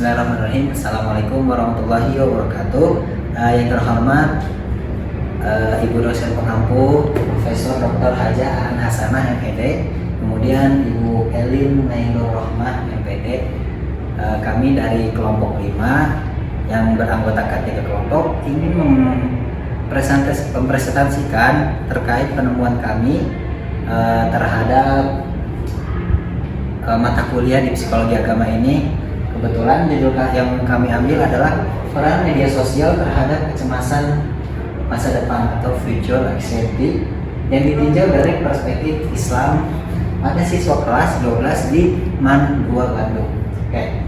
Bismillahirrahmanirrahim. Assalamualaikum warahmatullahi wabarakatuh. Yang terhormat Ibu dosen pengampu Profesor Dr. Hajah Aan Hasanah MPD, kemudian Ibu Elin Nailur Rohmah MPD. Kami dari kelompok 5 yang beranggotakan 3 kelompok ingin mempresentasikan terkait penemuan kami terhadap mata kuliah di psikologi agama ini. Kebetulan judul yang kami ambil adalah peran media sosial terhadap kecemasan masa depan atau future anxiety yang ditinjau dari perspektif Islam pada siswa kelas 12 di MAN 2 Bandung. Oke.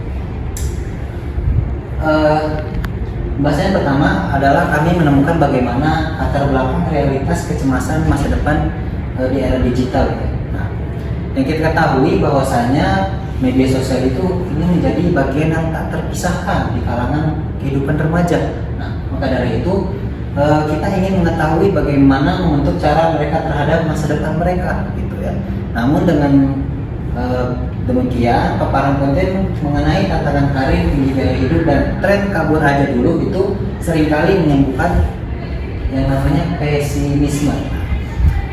Bahasan pertama adalah kami menemukan bagaimana latar belakang realitas kecemasan masa depan di era digital. Nah, yang kita ketahui bahwasanya media sosial itu ini menjadi bagian yang tak terpisahkan di kalangan kehidupan remaja. Nah, maka dari itu kita ingin mengetahui bagaimana membentuk cara mereka terhadap masa depan mereka, gitu ya. Namun dengan demikian, paparan konten mengenai tantangan karir, tinggi gaya hidup, dan tren kabur aja dulu itu seringkali menimbulkan yang namanya pesimisme.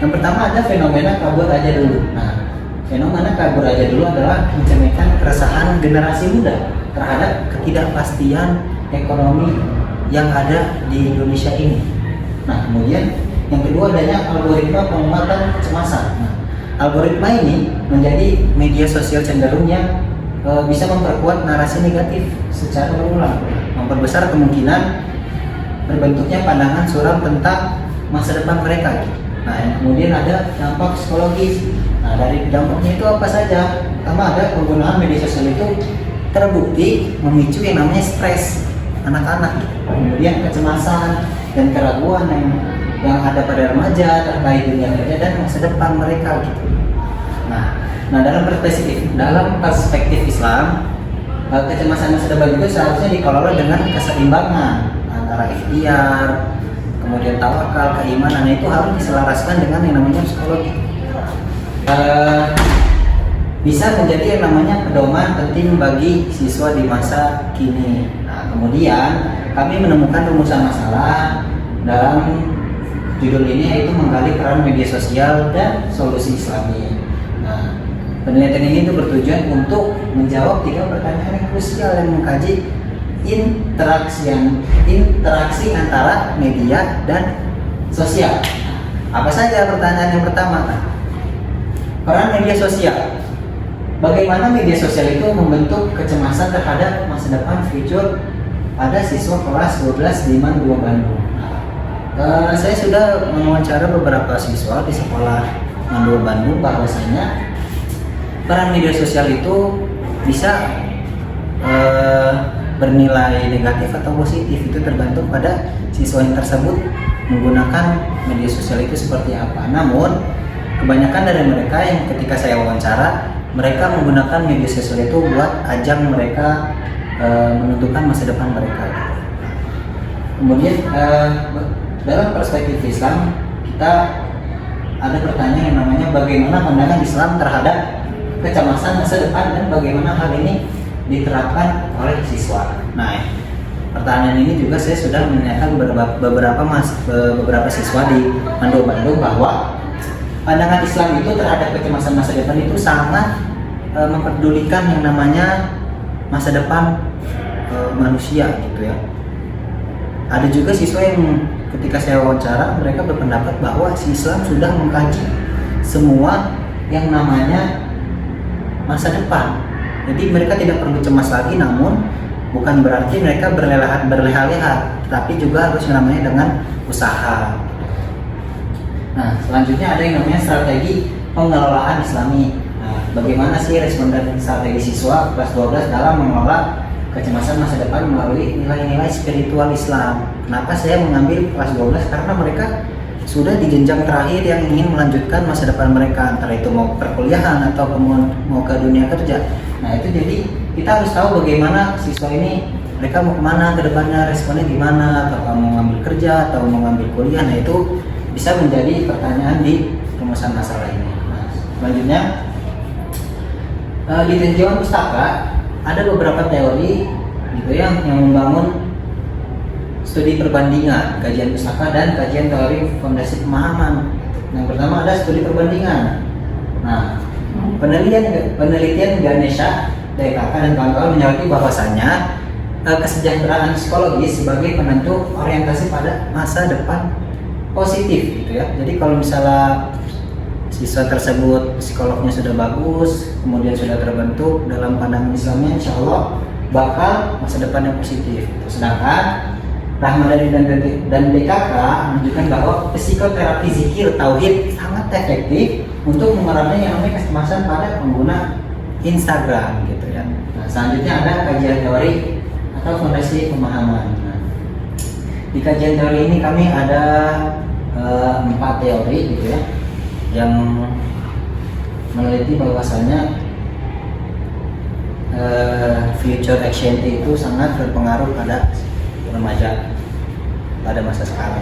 Yang pertama ada fenomena kabur aja dulu. Nah, fenomena kabur aja dulu adalah mencerminkan keresahan generasi muda terhadap ketidakpastian ekonomi yang ada di Indonesia ini. Nah, kemudian yang kedua adanya algoritma penguatan kecemasan. Nah, algoritma ini menjadi media sosial cenderung yang bisa memperkuat narasi negatif secara berulang, memperbesar kemungkinan terbentuknya pandangan suram tentang masa depan mereka. Nah, yang kemudian ada dampak psikologis. Nah, dari dampaknya itu apa saja? Pertama ada penggunaan media sosial itu terbukti memicu yang namanya stres anak-anak, kemudian kecemasan dan keraguan yang ada pada remaja terkait dunia kerja dan masa depan mereka gitu. Nah, dalam perspektif Islam, kecemasan masa depan itu seharusnya dikelola dengan keseimbangan antara ikhtiar, kemudian tawakal, keimanan. Itu harus diselaraskan dengan yang namanya psikologi. Bisa menjadi yang namanya pedoman penting bagi siswa di masa kini. Nah, kemudian kami menemukan rumusan masalah dalam judul ini, yaitu menggali peran media sosial dan solusi Islami. Nah, penelitian ini itu bertujuan untuk menjawab 3 pertanyaan yang krusial yang mengkaji interaksi antara media dan sosial. Apa saja pertanyaan yang pertama? Peran media sosial. Bagaimana media sosial itu membentuk kecemasan terhadap masa depan future pada siswa kelas 12 di MAN 2 Bandung. Saya sudah mewawancara beberapa siswa di sekolah MAN 2 Bandung bahwasanya peran media sosial itu bisa bernilai negatif atau positif, itu tergantung pada siswa yang tersebut menggunakan media sosial itu seperti apa. Namun kebanyakan dari mereka yang ketika saya wawancara, mereka menggunakan media sosial itu buat ajang mereka menentukan masa depan mereka. Kemudian dalam perspektif Islam, kita ada pertanyaan yang namanya bagaimana pandangan Islam terhadap kecemasan masa depan dan bagaimana hal ini diterapkan oleh siswa. Nah, pertanyaan ini juga saya sudah menanyakan beberapa siswa di MAN 2 Bandung bahwa pandangan Islam itu terhadap kecemasan masa depan itu sangat memperdulikan yang namanya masa depan manusia gitu ya. Ada juga siswa yang ketika saya wawancara, mereka berpendapat bahwa Islam sudah mengkaji semua yang namanya masa depan. Jadi mereka tidak perlu cemas lagi, namun bukan berarti mereka berleha-leha, tapi juga harus namanya dengan usaha. Nah, selanjutnya ada yang namanya strategi pengelolaan Islami. Nah, bagaimana sih respon dan strategi siswa kelas 12 dalam mengelola kecemasan masa depan melalui nilai-nilai spiritual Islam? Kenapa saya mengambil kelas 12? Karena mereka sudah di jenjang terakhir yang ingin melanjutkan masa depan mereka, antara itu mau perkuliahan atau mau ke dunia kerja. Nah, itu jadi kita harus tahu bagaimana siswa ini, mereka mau kemana ke depannya, responnya gimana, atau mau ngambil kerja atau mau ngambil kuliah. Nah, itu bisa menjadi pertanyaan di rumusan masalah ini. Nah, selanjutnya di tinjauan pustaka ada beberapa teori gitu ya, yang membangun studi perbandingan, kajian pustaka dan kajian teori fondasi pemahaman. Yang pertama ada studi perbandingan. Nah, penelitian Ganesha, DKK dan kawan-kawan menyoroti bahwasanya kesejahteraan psikologis sebagai penentu orientasi pada masa depan positif gitu ya. Jadi kalau misalnya siswa tersebut psikolognya sudah bagus, kemudian sudah terbentuk dalam pandangan Islamnya, insya Allah bakal masa depan yang positif. Sedangkan Rahmadani dan DKK menunjukkan bahwa psikoterapi zikir tauhid sangat efektif untuk mengurangi yang namanya kecemasan pada pengguna Instagram gitu ya. Nah, selanjutnya ada kajian teori atau fondasi pemahaman. Nah, di kajian teori ini kami ada 4 teori gitu ya, yang meneliti bahwasanya future anxiety itu sangat berpengaruh pada remaja pada masa sekarang.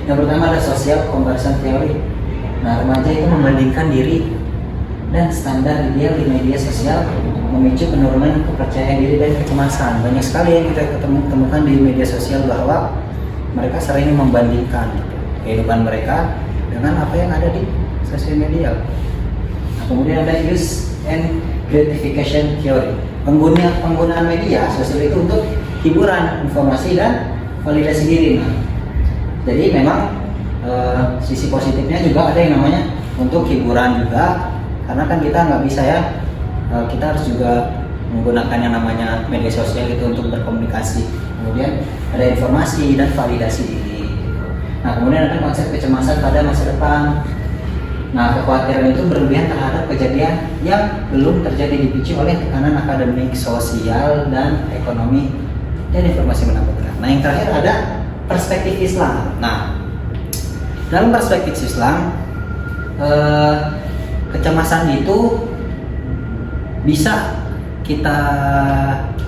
Yang pertama ada social comparison theory. Nah, remaja itu membandingkan diri dan standar ideal di media sosial memicu penurunan kepercayaan diri dan kecemasan. Banyak sekali yang kita temukan di media sosial bahwa mereka sering membandingkan kehidupan mereka dengan apa yang ada di sosial media. Nah, kemudian ada use and gratification theory. Penggunaan media sosial itu untuk hiburan, informasi dan validasi diri. Nah, jadi memang sisi positifnya juga ada yang namanya untuk hiburan juga, karena kan kita nggak bisa ya, kita harus juga menggunakan yang namanya media sosial itu untuk berkomunikasi. Kemudian ada informasi dan validasi diri. Nah, kemudian ada konsep kecemasan pada masa depan. Nah, kekhawatiran itu berlebihan terhadap kejadian yang belum terjadi dipicu oleh tekanan akademik, sosial, dan ekonomi dan informasi menakutkan. Nah, yang terakhir ada perspektif Islam. Nah, dalam perspektif Islam, kecemasan itu bisa kita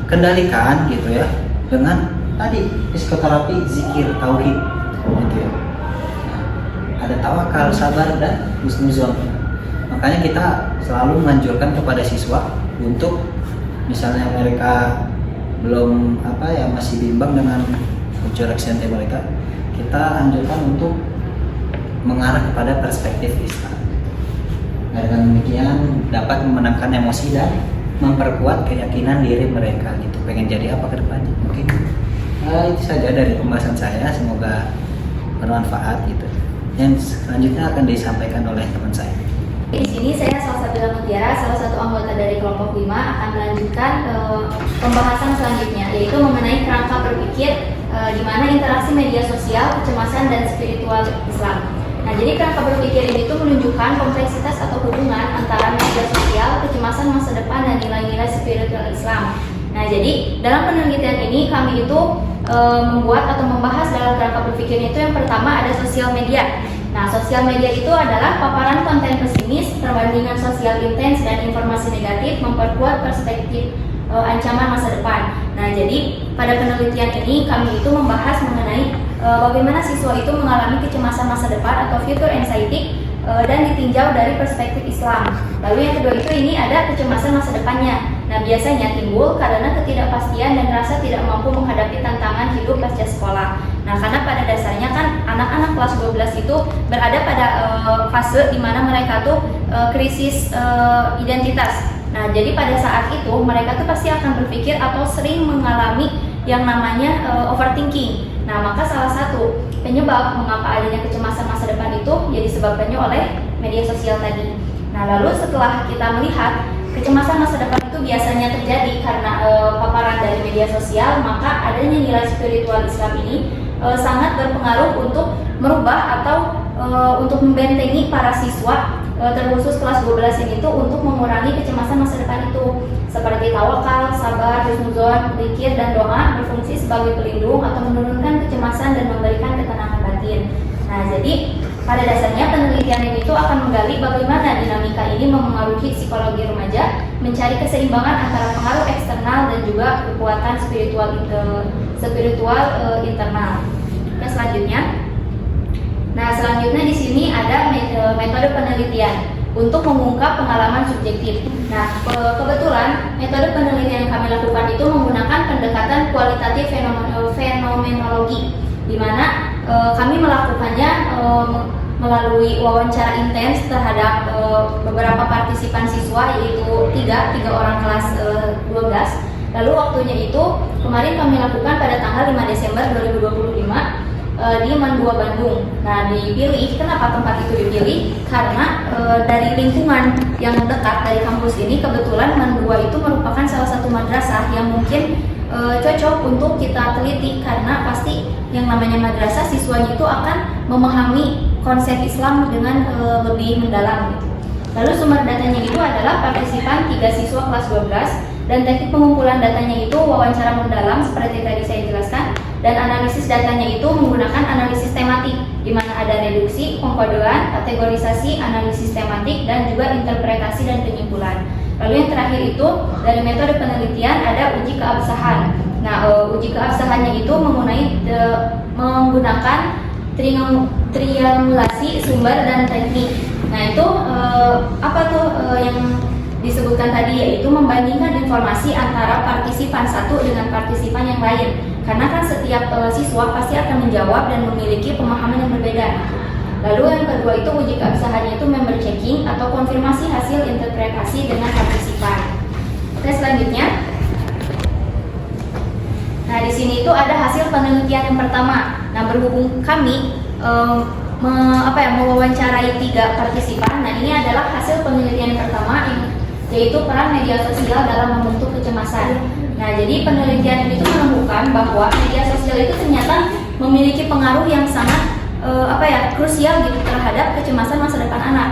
kendalikan gitu ya dengan tadi psikoterapi zikir tauhid gitu ya. Nah, ada tawakal, sabar, dan husnuzon. Makanya kita selalu menganjurkan kepada siswa untuk misalnya mereka belum masih bimbang dengan future anxiety mereka, kita anjurkan untuk mengarah kepada perspektif Islam. Nah, dengan demikian dapat memenangkan emosi dan memperkuat keyakinan diri mereka gitu. Pengen jadi apa ke depannya? Mungkin itu saja dari pembahasan saya, semoga bermanfaat gitu. Yang selanjutnya akan disampaikan oleh teman saya. Di sini saya Salsabila Mutiara, salah satu anggota dari kelompok 5, akan melanjutkan pembahasan selanjutnya, yaitu mengenai kerangka berpikir di mana interaksi media sosial, kecemasan, dan spiritual Islam. Nah, jadi kerangka berpikir ini tuh menunjukkan kompleksitas atau hubungan antara media sosial, kecemasan masa depan, dan nilai-nilai spiritual Islam. Nah, jadi dalam penelitian ini kami itu membuat atau membahas dalam kerangka berpikirnya itu yang pertama ada sosial media. Nah, sosial media itu adalah paparan konten pesimis, perbandingan sosial intens, dan informasi negatif memperkuat perspektif ancaman masa depan. Nah, jadi pada penelitian ini kami itu membahas mengenai bagaimana siswa itu mengalami kecemasan masa depan atau future anxiety dan ditinjau dari perspektif Islam. Lalu yang kedua itu ini ada kecemasan masa depannya. Nah, biasanya timbul karena ketidakpastian dan rasa tidak mampu menghadapi tantangan hidup pasca sekolah. Nah, karena pada dasarnya kan anak-anak kelas 12 itu berada pada fase di mana mereka tuh krisis identitas. Nah, jadi pada saat itu mereka tuh pasti akan berpikir atau sering mengalami yang namanya overthinking. Nah, maka salah satu penyebab mengapa adanya kecemasan masa depan itu ya disebabkannya oleh media sosial tadi. Nah, lalu setelah kita melihat kecemasan masa depan itu biasanya terjadi karena paparan dari media sosial, maka adanya nilai spiritual Islam ini sangat berpengaruh untuk merubah atau untuk membentengi para siswa terkhusus kelas 12 ini tuh untuk mengurangi kecemasan masa depan itu, seperti tawakal, sabar, husnuzon, zikir, dan doa berfungsi sebagai pelindung atau menurunkan kecemasan dan memberikan ketenangan batin. Nah, jadi pada dasarnya penelitian ini tuh akan menggali bagaimana dinamika ini memengaruhi psikologi remaja, mencari keseimbangan antara pengaruh eksternal dan juga kekuatan spiritual internal. Nah, selanjutnya di sini ada metode penelitian untuk mengungkap pengalaman subjektif. Nah, kebetulan metode penelitian yang kami lakukan itu menggunakan pendekatan kualitatif fenomenologi, di mana kami melakukannya melalui wawancara intens terhadap beberapa partisipan siswa, yaitu tiga orang kelas 12. Lalu waktunya itu kemarin kami lakukan pada tanggal 5 Desember 2025 di MAN 2 Bandung. Nah, dipilih, kenapa tempat itu dipilih? Karena dari lingkungan yang dekat dari kampus ini, kebetulan MAN 2 itu merupakan salah satu madrasah yang mungkin cocok untuk kita teliti, karena pasti yang namanya madrasah, siswanya itu akan memahami konsep Islam dengan lebih mendalam gitu. Lalu sumber datanya itu adalah partisipan 3 siswa kelas 12, dan teknik pengumpulan datanya itu wawancara mendalam seperti tadi saya jelaskan, dan analisis datanya itu menggunakan analisis tematik, di mana ada reduksi, pengkodean, kategorisasi, analisis tematik, dan juga interpretasi dan penyimpulan. Lalu yang terakhir itu dari metode penelitian ada uji keabsahan. Nah, uji keabsahannya itu menggunakan triangulasi sumber dan teknik. Nah, itu apa tuh yang disebutkan tadi, yaitu membandingkan informasi antara partisipan satu dengan partisipan yang lain, karena kan setiap siswa pasti akan menjawab dan memiliki pemahaman yang berbeda. Lalu yang kedua itu uji keabsahannya itu member checking atau konfirmasi hasil interpretasi dengan partisipan. Oke, selanjutnya, nah di sini itu ada hasil penelitian yang pertama. Nah, berhubung kami mewawancarai 3 partisipan, nah ini adalah hasil penelitian yang pertama, yaitu peran media sosial dalam membentuk kecemasan. Nah, jadi penelitian itu menemukan bahwa media sosial itu ternyata memiliki pengaruh yang sangat krusial gitu terhadap kecemasan masa depan anak.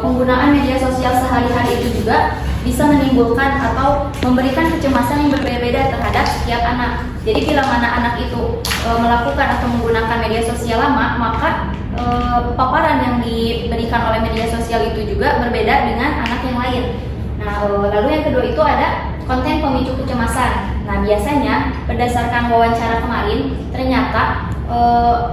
Penggunaan media sosial sehari-hari itu juga bisa menimbulkan atau memberikan kecemasan yang berbeda-beda terhadap setiap anak. Jadi bila mana anak itu melakukan atau menggunakan media sosial lama, maka paparan yang diberikan oleh media sosial itu juga berbeda dengan anak yang lain. Nah, lalu yang kedua itu ada konten pemicu kecemasan. Nah, biasanya berdasarkan wawancara kemarin, ternyata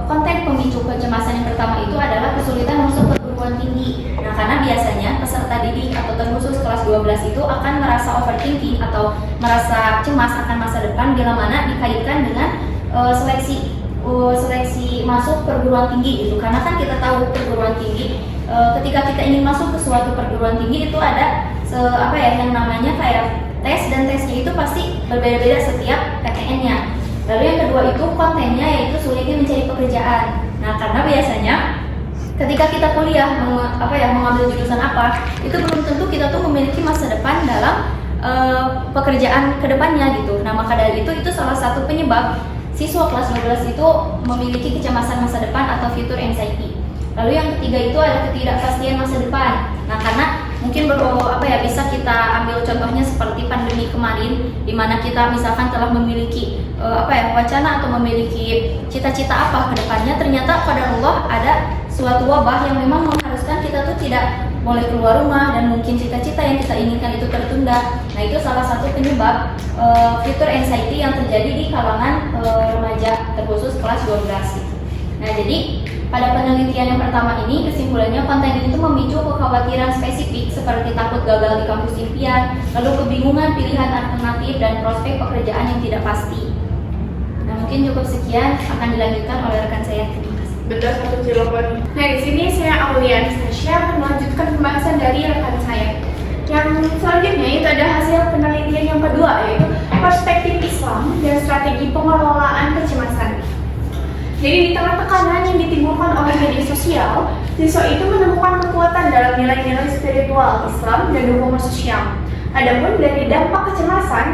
konten pemicu kecemasan yang pertama itu adalah kesulitan masuk perguruan tinggi. Nah, karena biasanya peserta didik atau terkhusus kelas 12 itu akan merasa overthinking atau merasa cemas akan masa depan bila mana dikaitkan dengan seleksi masuk perguruan tinggi gitu. Karena kan kita tahu perguruan tinggi, ketika kita ingin masuk ke suatu perguruan tinggi itu ada yang namanya kayak tes, dan tesnya itu pasti berbeda-beda setiap PTN-nya. Lalu yang kedua itu kontennya, yaitu sulitnya mencari pekerjaan. Nah, karena biasanya ketika kita kuliah mengambil jurusan apa, itu belum tentu kita tuh memiliki masa depan dalam pekerjaan kedepannya gitu. Nah, maka dari itu salah satu penyebab siswa kelas 12 itu memiliki kecemasan masa depan atau future anxiety. Lalu yang ketiga itu ada ketidakpastian masa depan. Nah, karena mungkin bisa kita ambil contohnya seperti pandemi kemarin, di mana kita misalkan telah memiliki wacana atau memiliki cita-cita apa ke depannya, ternyata pada Allah ada suatu wabah yang memang mengharuskan kita tuh tidak boleh keluar rumah, dan mungkin cita-cita yang kita inginkan itu tertunda. Nah, itu salah satu penyebab future anxiety yang terjadi di kalangan remaja terkhusus kelas 12. Nah, jadi pada penelitian yang pertama ini, kesimpulannya konten ini tuh memicu kekhawatiran spesifik seperti takut gagal di kampus impian, lalu kebingungan pilihan alternatif, dan prospek pekerjaan yang tidak pasti. Nah, mungkin cukup sekian, akan dilanjutkan oleh rekan saya. Terima kasih. Betul, satu jawaban. Nah, di sini saya Aulia Anastasia melanjutkan pembahasan dari rekan saya. Yang selanjutnya itu ada hasil penelitian yang kedua, yaitu perspektif Islam dan strategi pengelolaan kecemasan. Jadi di tengah tekanan yang ditimbulkan oleh media sosial, siswa itu menemukan kekuatan dalam nilai-nilai spiritual Islam dan dukungan sosial. Adapun dari dampak kecemasan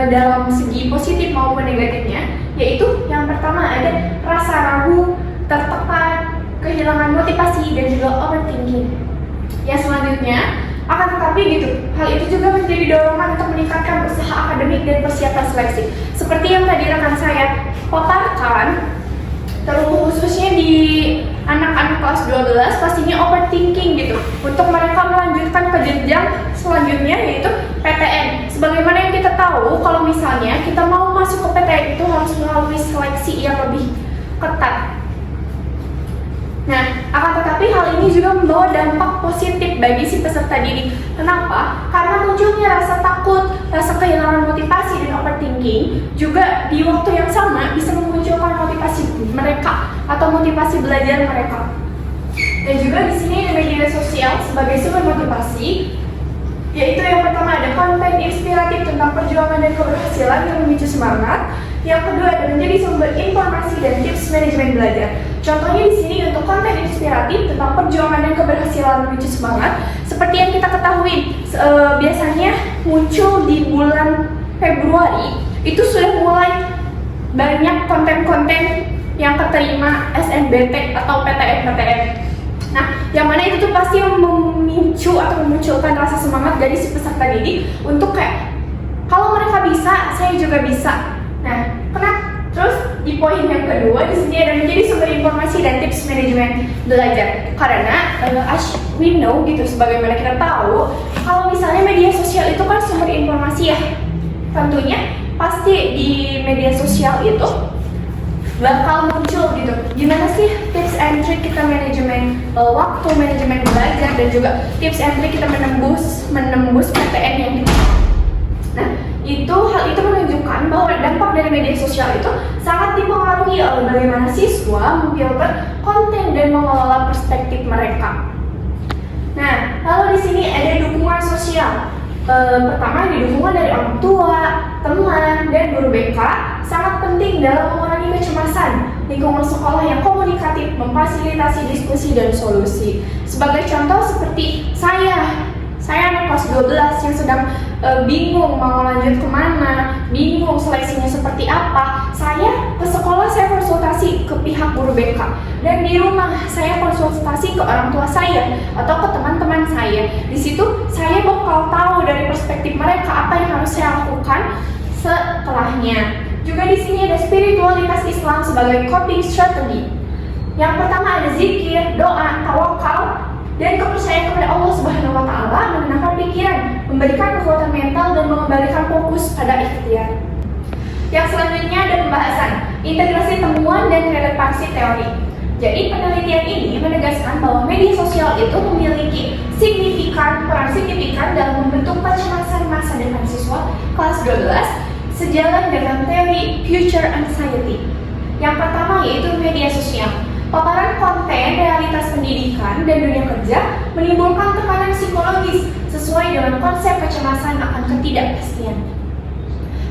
dalam segi positif maupun negatifnya, yaitu yang pertama ada rasa ragu, tertekan, kehilangan motivasi, dan juga overthinking. Yang selanjutnya, akan tetapi hal itu juga menjadi dorongan untuk meningkatkan usaha akademik dan persiapan seleksi. Seperti yang tadi rekan saya paparkan, terkhususnya di anak-anak kelas 12 pastinya overthinking gitu untuk mereka melanjutkan ke jenjang selanjutnya, yaitu PTN. Sebagaimana yang kita tahu, kalau misalnya kita mau masuk ke PTN itu harus melalui seleksi yang lebih ketat. Nah, Akan tetapi hal ini juga membawa dampak positif bagi si peserta didik. Kenapa? Karena munculnya rasa takut, rasa kehilangan motivasi dan overthinking juga di waktu yang sama bisa memunculkan motivasi mereka atau motivasi belajar mereka. Dan juga di sini ada media sosial sebagai sumber motivasi, yaitu yang pertama ada konten inspiratif tentang perjuangan dan keberhasilan yang memicu semangat. Yang kedua ada menjadi sumber informasi dan tips manajemen belajar. Contohnya di sini untuk konten inspiratif tentang perjuangan dan keberhasilan memicu semangat, seperti yang kita ketahui biasanya muncul di bulan Februari, itu sudah mulai banyak konten-konten yang keterima SNBT atau PTN-PTN. Nah, yang mana itu tuh pasti memicu atau memunculkan rasa semangat dari si peserta didik untuk kayak, kalau mereka bisa, saya juga bisa. Nah, terus di poin yang kedua di sini ada menjadi sumber informasi dan tips manajemen belajar. Karena as we know gitu, sebagaimana kita tahu, kalau misalnya media sosial itu kan sumber informasi ya. Tentunya pasti di media sosial itu bakal muncul gitu, gimana sih tips and trick kita manajemen waktu, manajemen belajar, dan juga tips and trick kita menembus PTN yang kita. Nah, hal itu menunjukkan bahwa dampak dari media sosial itu sangat dipengaruhi oleh bagaimana siswa memfilter konten dan mengelola perspektif mereka. Nah, lalu di sini ada dukungan sosial. Pertama, ada dukungan dari orang tua, teman, dan guru BK sangat penting dalam mengurangi kecemasan. Lingkungan sekolah yang komunikatif memfasilitasi diskusi dan solusi. Sebagai contoh seperti saya anak kelas 12 yang sedang bingung mau lanjut kemana, bingung seleksinya seperti apa. Saya ke sekolah, saya konsultasi ke pihak guru BK, dan di rumah saya konsultasi ke orang tua saya atau ke teman-teman saya. Di situ saya bakal tahu dari perspektif mereka apa yang harus saya lakukan setelahnya. Juga di sini ada spiritualitas Islam sebagai coping strategy. Yang pertama ada zikir, doa, tawakal, dan kepercayaan kepada Allah Subhanahu wa Ta'ala, menenangkan pikiran, memberikan kekuatan mental, dan mengembalikan fokus pada ikhtiar. Yang selanjutnya ada pembahasan integrasi temuan dan relevansi teori. Jadi penelitian ini menegaskan bahwa media sosial itu memiliki peran signifikan dalam membentuk kecemasan masa depan siswa kelas 12 sejalan dengan teori future anxiety. Yang pertama yaitu media sosial. Paparan konten realitas pendidikan dan dunia kerja menimbulkan tekanan psikologis sesuai dengan konsep kecemasan akan ketidakpastian.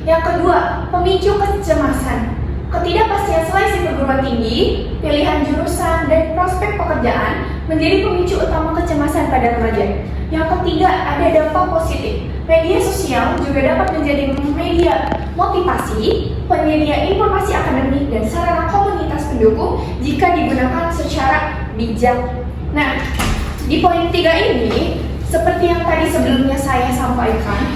Yang kedua, pemicu kecemasan. Ketidakpastian seleksi perguruan tinggi, pilihan jurusan, dan prospek pekerjaan menjadi pemicu utama kecemasan pada remaja. Yang ketiga, ada dampak positif. Media sosial juga dapat menjadi media motivasi, penyedia informasi akademik, dan sarana komunitas pendukung jika digunakan secara bijak. Nah, di poin 3 ini, seperti yang tadi sebelumnya saya sampaikan,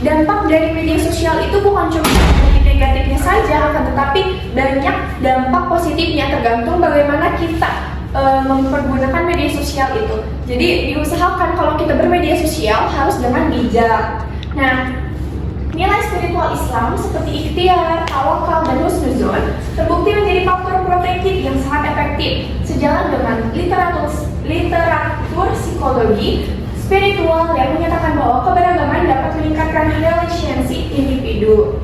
dampak dari media sosial itu bukan cuma dari negatifnya saja, akan tetapi banyak dampak positifnya tergantung bagaimana kita mempergunakan media sosial itu. Jadi diusahakan kalau kita bermedia sosial harus dengan bijak. Nah, nilai spiritual Islam seperti ikhtiar, tawakal, dan husnuzon terbukti menjadi faktor protektif yang sangat efektif sejalan dengan literatur psikologi spiritual yang menyatakan bahwa keberagaman dapat meningkatkan relasiasi individu.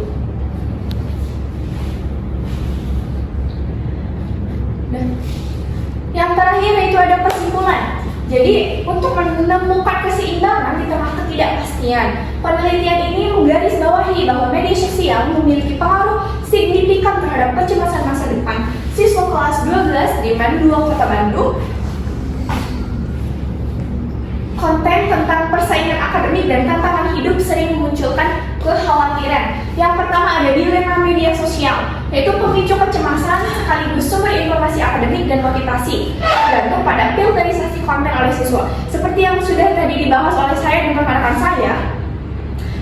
Yang terakhir itu ada kesimpulan. Jadi untuk menemukan keseimbangan di tengah ketidakpastian, penelitian ini menggarisbawahi bahwa media sosial memiliki pengaruh signifikan terhadap kecemasan masa depan siswa kelas 12 di MAN 2 Kota Bandung. Konten tentang persaingan akademik dan tantangan hidup sering memunculkan kekhawatiran. Yang pertama ada dilema media sosial, yaitu pemicu kecemasan sekaligus sumber informasi akademik dan motivasi, tergantung pada filterisasi konten oleh siswa. Seperti yang sudah tadi dibahas oleh saya dan rekan-rekan saya,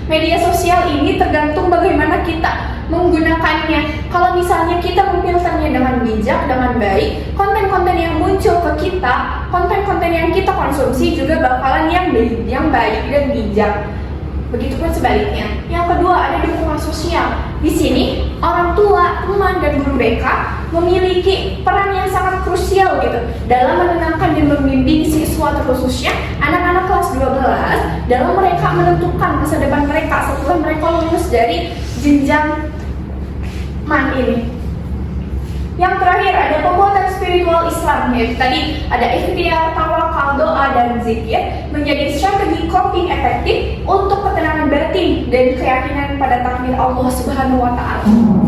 media sosial ini tergantung bagaimana kita menggunakannya. Kalau misalnya kita memfilternya dengan bijak, dengan baik, konten-konten yang muncul ke kita, konten-konten yang kita konsumsi juga bakalan yang baik dan bijak. Begitupun sebaliknya. Yang kedua, ada dukungan sosial. Di sini orang tua, teman, dan guru BK memiliki peran yang sangat krusial gitu dalam menenangkan dan membimbing siswa, terkhususnya anak-anak kelas 12 dalam mereka menentukan masa depan mereka setelah mereka lulus dari jenjang MAN ini. Yang terakhir ada penguatan spiritual Islam, yaitu tadi ada ikhtiar, tawakal, doa, dan zikir menjadi strategi coping efektif untuk ketenangan batin dan keyakinan pada takdir Allah Subhanahu wa Ta'ala.